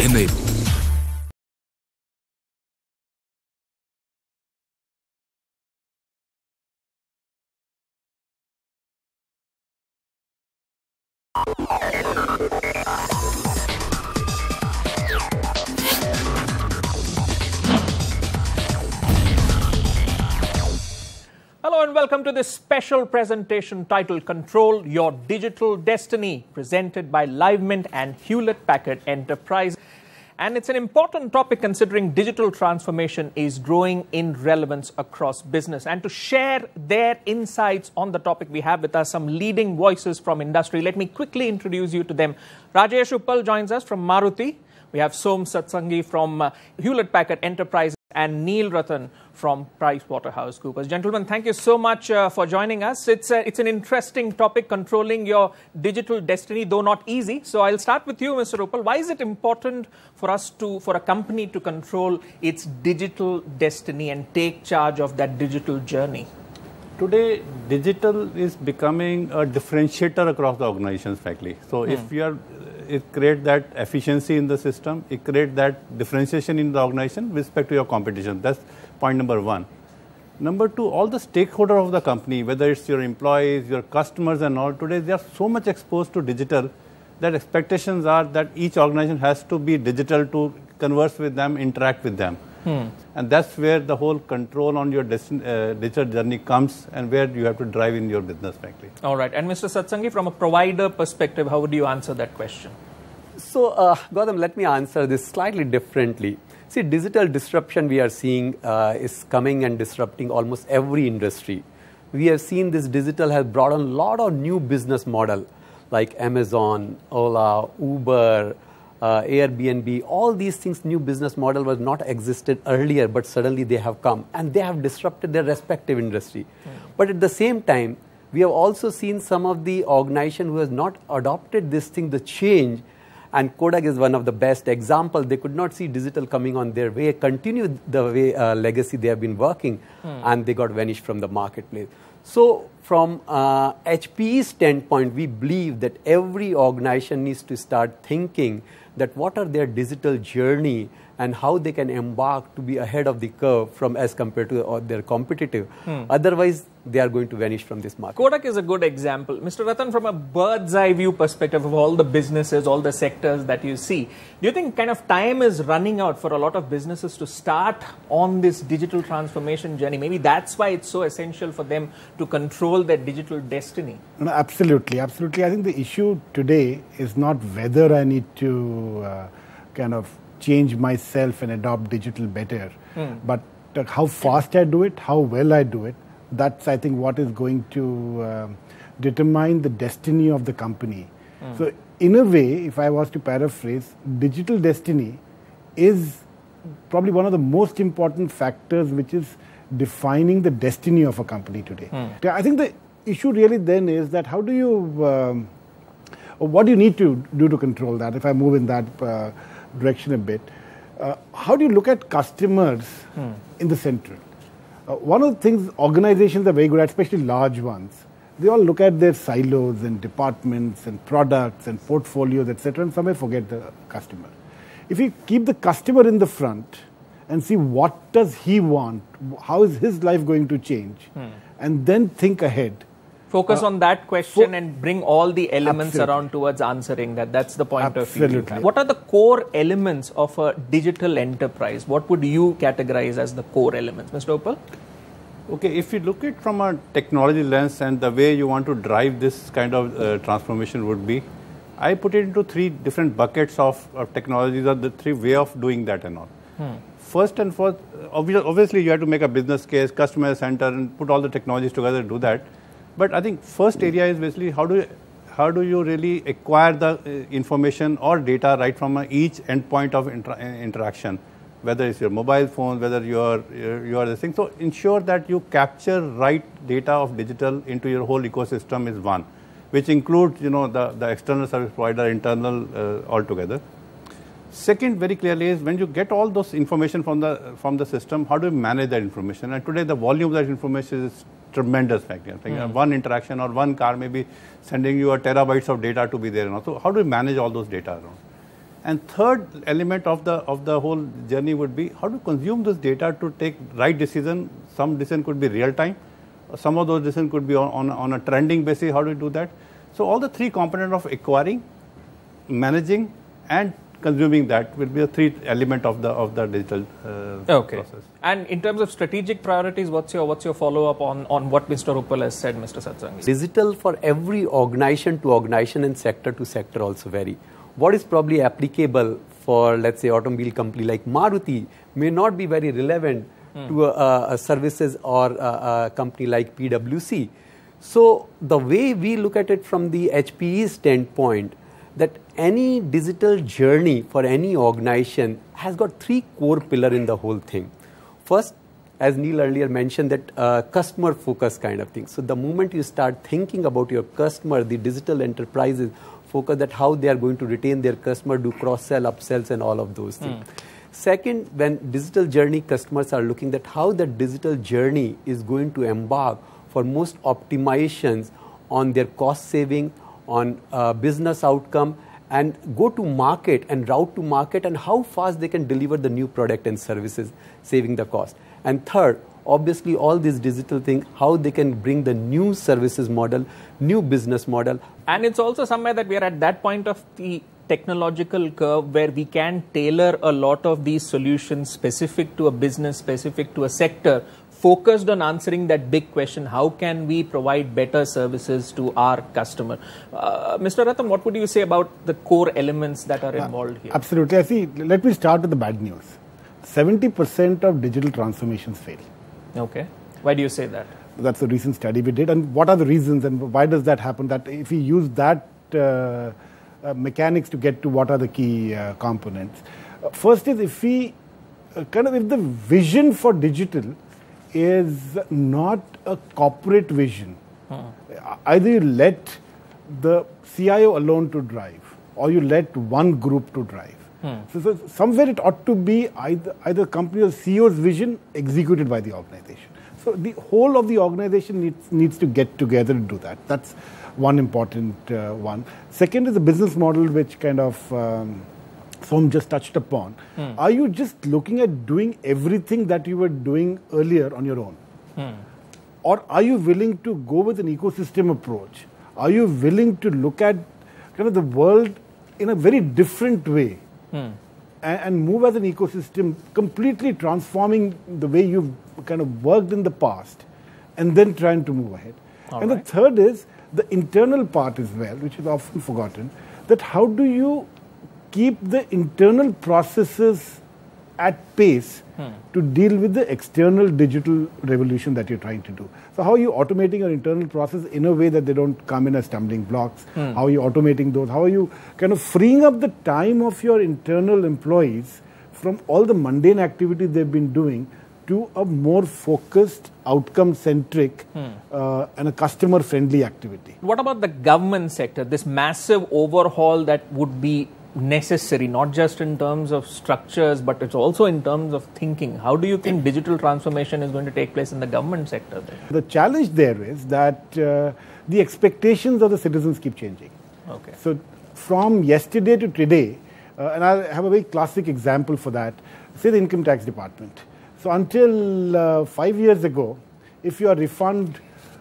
Enable. Hello and welcome to this special presentation titled Control Your Digital Destiny, presented by Livemint and Hewlett Packard Enterprise. And it's an important topic considering digital transformation is growing in relevance across business. And to share their insights on the topic, we have with us some leading voices from industry. Let me quickly introduce you to them. Rajesh Uppal joins us from Maruti. We have Som Satsangi from Hewlett Packard Enterprise and Neil Ratan from PricewaterhouseCoopers. Gentlemen, thank you so much for joining us. It's an interesting topic, controlling your digital destiny, though not easy. So I'll start with you, Mr. Uppal. Why is it important for a company to control its digital destiny and take charge of that digital journey? Today, digital is becoming a differentiator across the organizations, frankly. So it creates that efficiency in the system, it creates that differentiation in the organization with respect to your competition. That's point number one. Number two, all the stakeholders of the company, whether it's your employees, your customers and all, today they are so much exposed to digital that expectations are that each organization has to be digital to converse with them, interact with them. And that's where the whole control on your digital journey comes and where you have to drive in your business, frankly. All right. And Mr. Satsangi, from a provider perspective, how would you answer that question? So, Gautam, let me answer this slightly differently. See, digital disruption we are seeing is coming and disrupting almost every industry. We have seen this digital has brought on a lot of new business model like Amazon, Ola, Uber, Airbnb, all these things, new business model was not existed earlier, but suddenly they have come and they have disrupted their respective industry. But at the same time, we have also seen some of the organization who has not adopted this thing, the change, and Kodak is one of the best examples. They could not see digital coming on their way, continue the way legacy they have been working, and they got vanished from the marketplace. So from HPE's standpoint, we believe that every organization needs to start thinking that what are their digital journey and how they can embark to be ahead of the curve from as compared to their competitive. Otherwise, they are going to vanish from this market. Kodak is a good example. Mr. Ratan, from a bird's eye view perspective of all the businesses, all the sectors that you see, do you think kind of time is running out for a lot of businesses to start on this digital transformation journey? Maybe that's why it's so essential for them to control their digital destiny. No, absolutely, absolutely. I think the issue today is not whether I need to kind of change myself and adopt digital better, but how fast I do it, how well I do it. That's, I think, what is going to determine the destiny of the company. So, in a way, if I was to paraphrase, digital destiny is probably one of the most important factors which is defining the destiny of a company today. I think the issue really then is that how do you, what do you need to do to control that? If I move in that direction a bit, how do you look at customers in the center? One of the things organizations are very good at, especially large ones, they all look at their silos and departments and products and portfolios, etc., and somewhere forget the customer. If you keep the customer in the front and see what does he want, how is his life going to change, and then think ahead. Focus on that question and bring all the elements around towards answering that. That's the point of view. What are the core elements of a digital enterprise? What would you categorize as the core elements? Mr. Uppal? Okay, if you look at from a technology lens and the way you want to drive this kind of transformation would be, I put it into three different buckets of technologies or the three way of doing that and all. First and foremost, obviously you have to make a business case, customer center, and put all the technologies together to do that. But I think first area is basically how do you really acquire the information or data right from each endpoint of interaction, whether it's your mobile phone, whether you are this thing. So ensure that you capture right data of digital into your whole ecosystem is one, which includes the external service provider, internal altogether. Second, very clearly, is when you get all those information from the system, how do you manage that information? And today the volume of that information is tremendous. One interaction or one car may be sending you a terabytes of data to be there. So how do you manage all those data around? And third element of the whole journey would be how to consume this data to take right decision. Some decision could be real time. Some of those decisions could be on a trending basis. How do you do that? So all the three components of acquiring, managing, and consuming that will be the three element of the digital process. And in terms of strategic priorities, what's your follow up on what Mr. Uppal has said, Mr. Satsangi? Digital for every organization to organization and sector to sector also vary. What is probably applicable for, let's say, automobile company like Maruti may not be very relevant to a services or a company like PwC. So the way we look at it from the HPE standpoint, that any digital journey for any organization has got three core pillars in the whole thing. First, as Neil earlier mentioned, that customer focus kind of thing. So the moment you start thinking about your customer, the digital enterprises focus that how they are going to retain their customer, do cross-sell, upsells and all of those things. Second, when digital journey customers are looking at how the digital journey is going to embark for most optimizations on their cost saving, on business outcome, and go to market and route to market, and how fast they can deliver the new product and services, saving the cost. And third, obviously all these digital things, how they can bring the new services model, new business model. And it's also somewhere that we are at that point of the technological curve where we can tailor a lot of these solutions specific to a business, specific to a sector, focused on answering that big question, how can we provide better services to our customer? Mr. Ratham, what would you say about the core elements that are involved here? Absolutely. I see. Let me start with the bad news. 70% of digital transformations fail. Okay. Why do you say that? That's the recent study we did. And what are the reasons and why does that happen? That if we use that mechanics to get to what are the key components. First is if we if the vision for digital is not a corporate vision, either you let the CIO alone to drive or you let one group to drive. So somewhere it ought to be either company or CEO's vision executed by the organization. So the whole of the organization needs to get together to do that. That's one important one. Second is the business model, which kind of Som just touched upon. Are you just looking at doing everything that you were doing earlier on your own? Or are you willing to go with an ecosystem approach? Are you willing to look at the world in a very different way and move as an ecosystem, completely transforming the way you've worked in the past and then trying to move ahead? The third is the internal part as well, which is often forgotten, that how do you keep the internal processes at pace to deal with the external digital revolution that you're trying to do. So how are you automating your internal process in a way that they don't come in as stumbling blocks? How are you automating those? How are you freeing up the time of your internal employees from all the mundane activities they've been doing to a more focused, outcome-centric and a customer-friendly activity? What about the government sector, this massive overhaul that would be necessary, not just in terms of structures, but it's also in terms of thinking? How do you think digital transformation is going to take place in the government sector there? The challenge there is that the expectations of the citizens keep changing. Okay. So from yesterday to today, and I have a very classic example for that, say the income tax department. So until 5 years ago, if your refund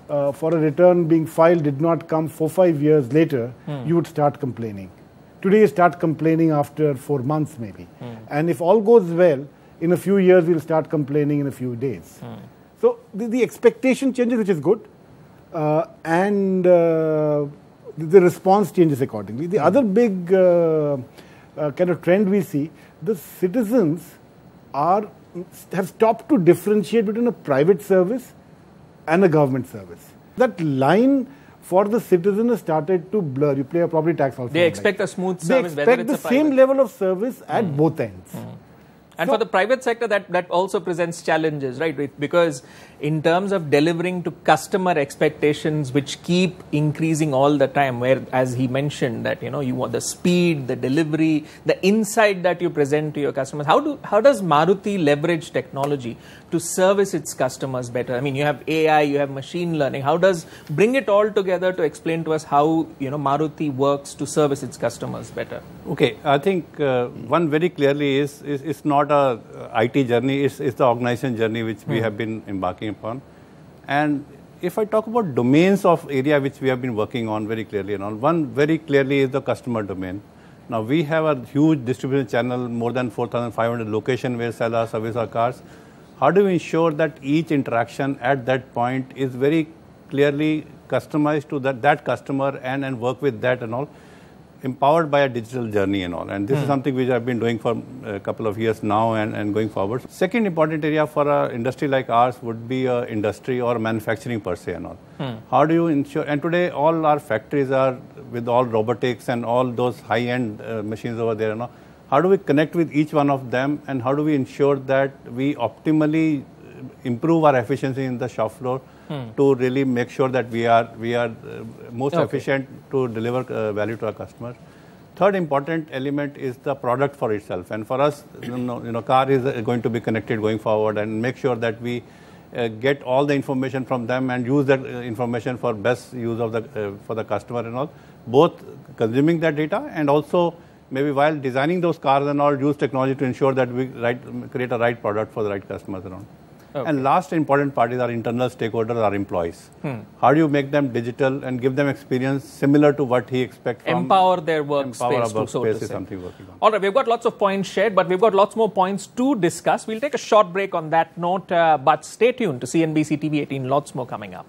for a return being filed did not come 4-5 years later, you would start complaining. Today you start complaining after 4 months maybe. And if all goes well, in a few years we'll start complaining in a few days. So the expectation changes, which is good, and the response changes accordingly. The other big trend we see, the citizens have stopped to differentiate between a private service and a government service. That line for the citizen has started to blur. You pay a property tax also. They expect a smooth service. They expect the same level of service at both ends. And for the private sector, that also presents challenges, right? Because in terms of delivering to customer expectations, which keep increasing all the time, where, as he mentioned, that you want the speed, the delivery, the insight that you present to your customers. How does Maruti leverage technology to service its customers better? I mean, you have AI, you have machine learning. How does bring it all together to explain to us how Maruti works to service its customers better? Okay, I think one very clearly is it's not a IT journey, it's the organization journey which we have been embarking upon. And if I talk about domains of area which we have been working on very clearly and all, one very clearly is the customer domain. Now we have a huge distribution channel, more than 4,500 locations where sell our service our cars. How do we ensure that each interaction at that point is very clearly customized to that customer and work with that and all, empowered by a digital journey and all. And this is something which I've been doing for a couple of years now and going forward. Second important area for an industry like ours would be industry or manufacturing per se and all. How do you ensure, and today all our factories are with all robotics and all those high-end machines over there and all. How do we connect with each one of them, and how do we ensure that we optimally improve our efficiency in the shop floor to really make sure that we are most efficient to deliver value to our customers. Third important element is the product for itself, and for us, car is going to be connected going forward, and make sure that we get all the information from them and use that information for best use of for the customer and all, both consuming that data and also maybe while designing those cars and all, use technology to ensure that we create a right product for the right customers around. Okay. And last important part is our internal stakeholders, our employees. How do you make them digital and give them experience similar to what he expects from... Empower their workspace, so to say. Something working on. All right, we've got lots of points shared, but we've got lots more points to discuss. We'll take a short break on that note, but stay tuned to CNBC TV 18. Lots more coming up.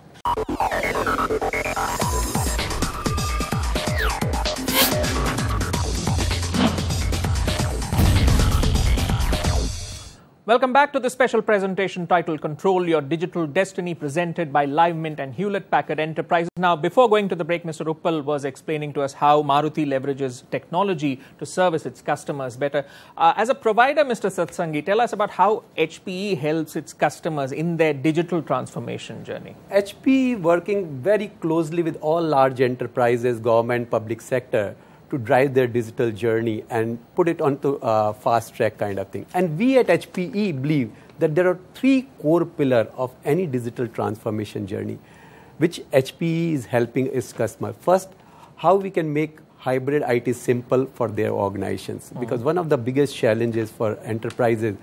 Welcome back to the special presentation titled Control Your Digital Destiny, presented by Livemint and Hewlett Packard Enterprise. Now, before going to the break, Mr. Uppal was explaining to us how Maruti leverages technology to service its customers better. As a provider, Mr. Satsangi, tell us about how HPE helps its customers in their digital transformation journey. HPE working very closely with all large enterprises, government, public sector, to drive their digital journey and put it onto a fast track kind of thing. And we at HPE believe that there are three core pillars of any digital transformation journey, which HPE is helping its customer. First, how we can make hybrid IT simple for their organizations. Because one of the biggest challenges for enterprises,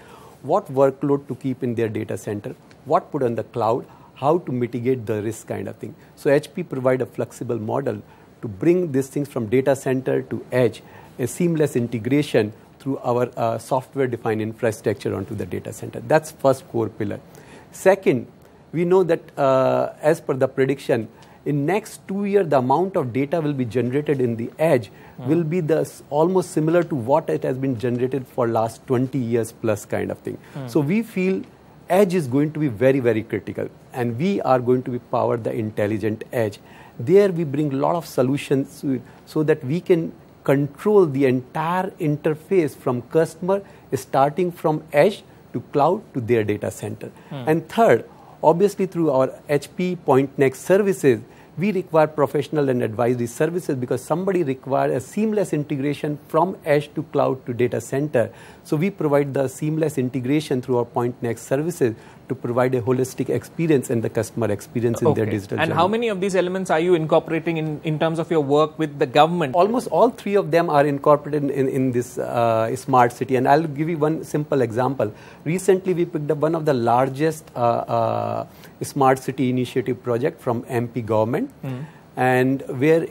what workload to keep in their data center, what put on the cloud, how to mitigate the risk kind of thing. So HPE provide a flexible model to bring these things from data center to edge, a seamless integration through our software-defined infrastructure onto the data center. That's first core pillar. Second, we know that as per the prediction, in next 2 years, the amount of data will be generated in the edge will be almost similar to what it has been generated for last 20 years plus kind of thing. So we feel edge is going to be very, very critical, and we are going to be power the intelligent edge. There we bring a lot of solutions so that we can control the entire interface from customer, starting from edge to cloud to their data center. And third, obviously through our HP Point Next services, we require professional and advisory services because somebody requires a seamless integration from edge to cloud to data center. So we provide the seamless integration through our Point Next services to provide a holistic experience and the customer experience in their digital journey. And how many of these elements are you incorporating in terms of your work with the government? Almost all three of them are incorporated in this smart city. And I'll give you one simple example. Recently, we picked up one of the largest smart city initiative project from MP government, and where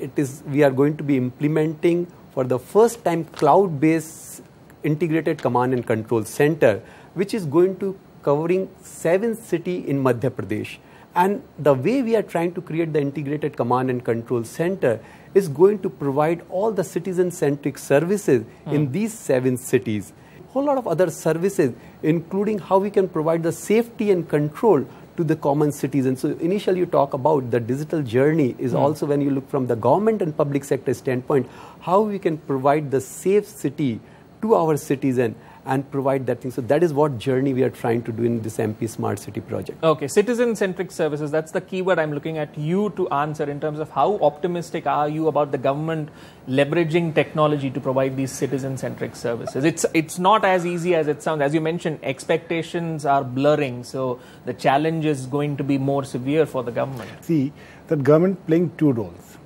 we are going to be implementing for the first time cloud-based integrated command and control center, which is going to covering 7 cities in Madhya Pradesh. And the way we are trying to create the integrated command and control center is going to provide all the citizen-centric services in these 7 cities. A whole lot of other services, including how we can provide the safety and control to the common citizens. So initially you talk about the digital journey is also when you look from the government and public sector standpoint, how we can provide the safe city to our citizen and provide that thing. So that is what journey we are trying to do in this MP Smart City project. Okay, citizen-centric services, that's the keyword I'm looking at you to answer in terms of how optimistic are you about the government leveraging technology to provide these citizen-centric services. It's not as easy as it sounds. As you mentioned, expectations are blurring, so the challenge is going to be more severe for the government. See, the government playing two roles.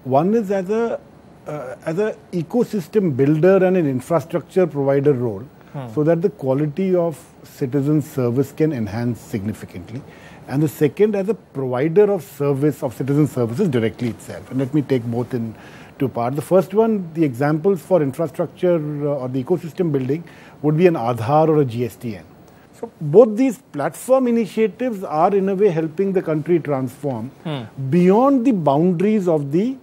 One is as a ecosystem builder and an infrastructure provider role, so that the quality of citizen service can enhance significantly. And the second as a provider of service, of citizen services directly itself. And let me take both in two parts. The first one, the examples for infrastructure or the ecosystem building would be an Aadhaar or a GSTN. So both these platform initiatives are in a way helping the country transform beyond the boundaries of the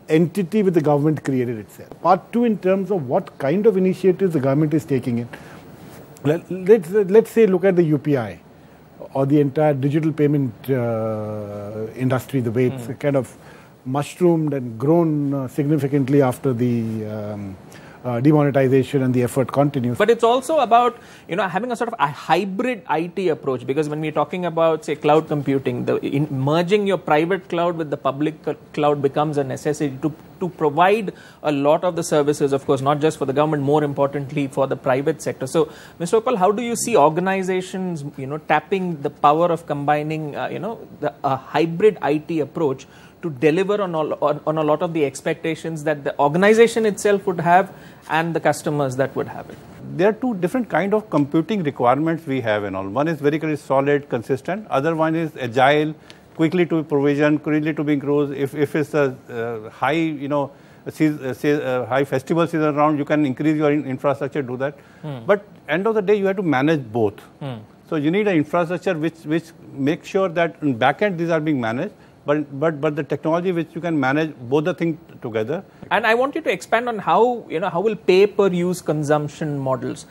entity which the government created itself. Part two, in terms of what kind of initiatives the government is taking in. Let's say look at the UPI or the entire digital payment industry, the way it's kind of mushroomed and grown significantly after the demonetization, and the effort continues. But it's also about, having a sort of a hybrid IT approach, because when we're talking about, say, cloud computing, merging your private cloud with the public cloud becomes a necessity to provide a lot of the services, of course, not just for the government, more importantly for the private sector. So, Mr. Uppal, how do you see organizations, tapping the power of combining, a hybrid IT approach to deliver on a lot of the expectations that the organization itself would have and the customers that would have it? There are two different kind of computing requirements we have and all. One is very solid, consistent. Other one is agile, quickly to provision, quickly to be grows. If it's a high, high festival season around, you can increase your infrastructure, do that. But end of the day, you have to manage both. So you need an infrastructure which makes sure that in back end these are being managed. But the technology which you can manage both the things together. And I want you to expand on how will pay-per-use consumption models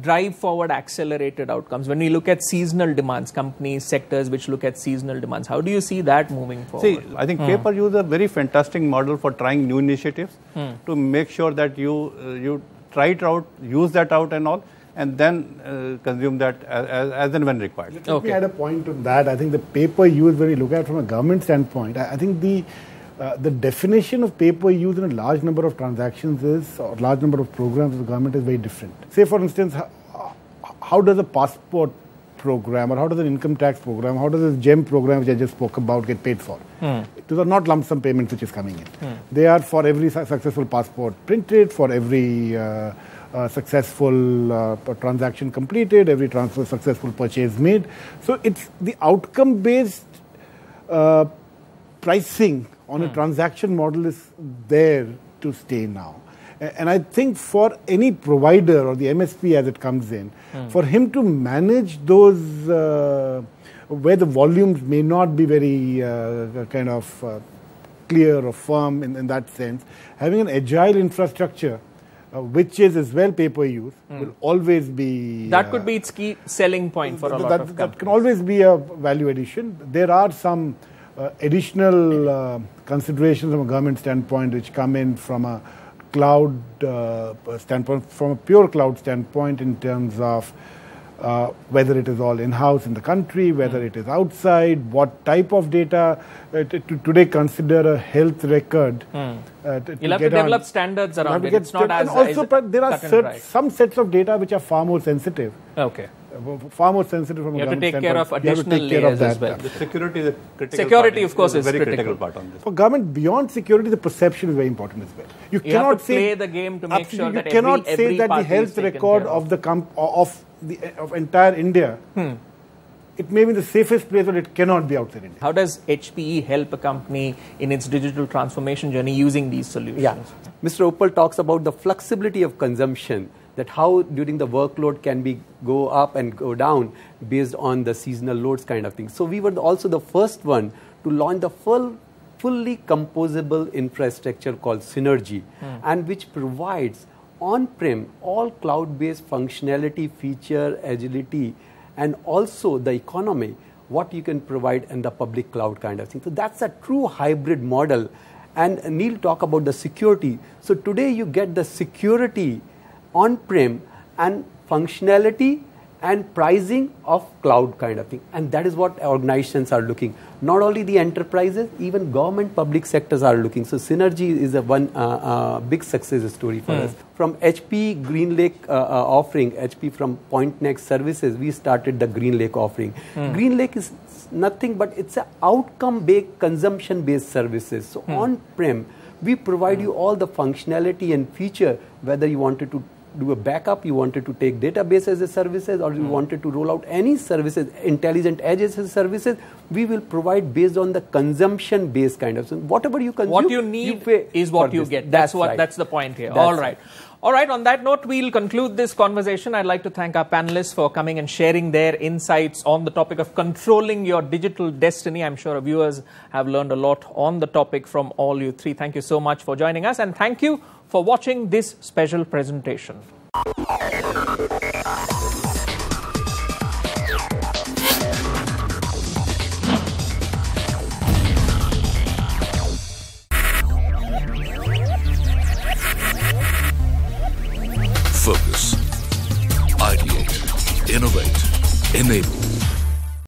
drive forward accelerated outcomes. When we look at seasonal demands, companies, sectors which look at seasonal demands, how do you see that moving forward? See, I think pay-per-use is a very fantastic model for trying new initiatives to make sure that you try it out, use that out and all, and then consume that as and when required. Let me add a point on that. I think the pay-per-use, when you look at it from a government standpoint, I think the definition of pay-per-use in a large number of transactions or large number of programs of the government is very different. Say, for instance, how does a passport program or how does an income tax program, how does this GEM program which I just spoke about get paid for? Those are not lump sum payments which is coming in. They are for every successful passport printed, for every successful transaction completed, every successful purchase made. So it's the outcome-based pricing on a transaction model is there to stay now. And I think for any provider or the MSP as it comes in, for him to manage those where the volumes may not be very clear or firm in that sense, having an agile infrastructure which is as well pay-per-use will always be... That could be its key selling point for a lot of companies. That can always be a value addition. There are some additional considerations from a government standpoint which come in from a cloud standpoint, from a pure cloud standpoint in terms of whether it is all in-house in the country, whether it is outside, what type of data. Today, consider a health record. You'll have to develop standards around it. It's not as... And also, there are some sets of data which are far more sensitive. Okay. Far more sensitive from a government standpoint. You have to take care of additional layers as well. The security is a critical security, of course, is very critical. critical part on this. For government, beyond security, the perception is very important as well. You cannot have to play the game to make sure that cannot say that the health record of of entire India, it may be the safest place, but it cannot be outside India. How does HPE help a company in its digital transformation journey using these solutions? Yeah. Mr. Uppal talks about the flexibility of consumption, that how during the workload can be go up and go down based on the seasonal loads kind of thing. So we were also the first one to launch the fully composable infrastructure called Synergy, and which provides on-prem all cloud-based functionality, feature, agility, and also the economy, what you can provide in the public cloud kind of thing. So that's a true hybrid model. And Neil talked about the security. So today you get the security on-prem and functionality and pricing of cloud kind of thing. And that is what organizations are looking. Not only the enterprises, even government public sectors are looking. So synergy is a one big success story for us. From HP GreenLake offering, HP from PointNext services, we started the GreenLake offering. GreenLake is nothing but it's an outcome-based, consumption-based services. So on-prem, we provide you all the functionality and feature, whether you wanted to do a backup, you wanted to take database as a services, or you wanted to roll out any services, intelligent edges as services, we will provide based on the consumption based kind of. So whatever you consume, what you need is what you get. That's what. Right. That's the point here. That's all right. All right, on that note, we'll conclude this conversation. I'd like to thank our panelists for coming and sharing their insights on the topic of controlling your digital destiny. I'm sure our viewers have learned a lot on the topic from all you three. Thank you so much for joining us, and thank you for watching this special presentation.